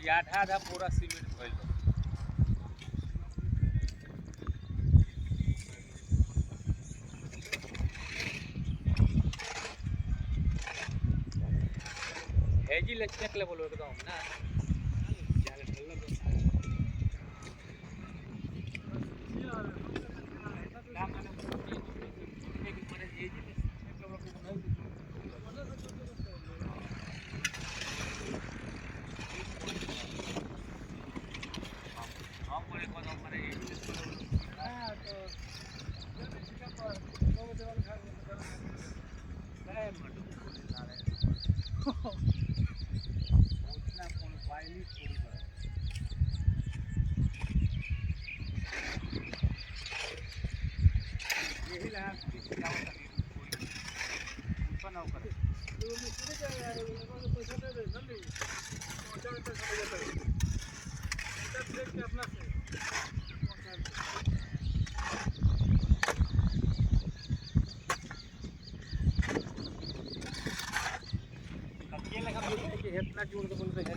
ये आधा आधा पूरा सीमेंट भइल बा। हेजी ले चेक ले बोलो एकदम ना जाले ढलना तो ना माने एक माने हेजी ले चेक ले बोलो नहीं हम बोले को माने हेजी ले हां तो जल्दी चिकन पर 2 बजे वाला खा नहीं मत ला रहे उतना कौन वायली थोड़ी बा यही लगा जाओ तभी कोई ऊपर ना करे तो मिस्त्री का यार उनको पैसा दे दे जल्दी पहुंचा देते समझ जाता है तब देख के अपना से पहुंचा दे कब ये लगा कि इतना जोर के बोलते हैं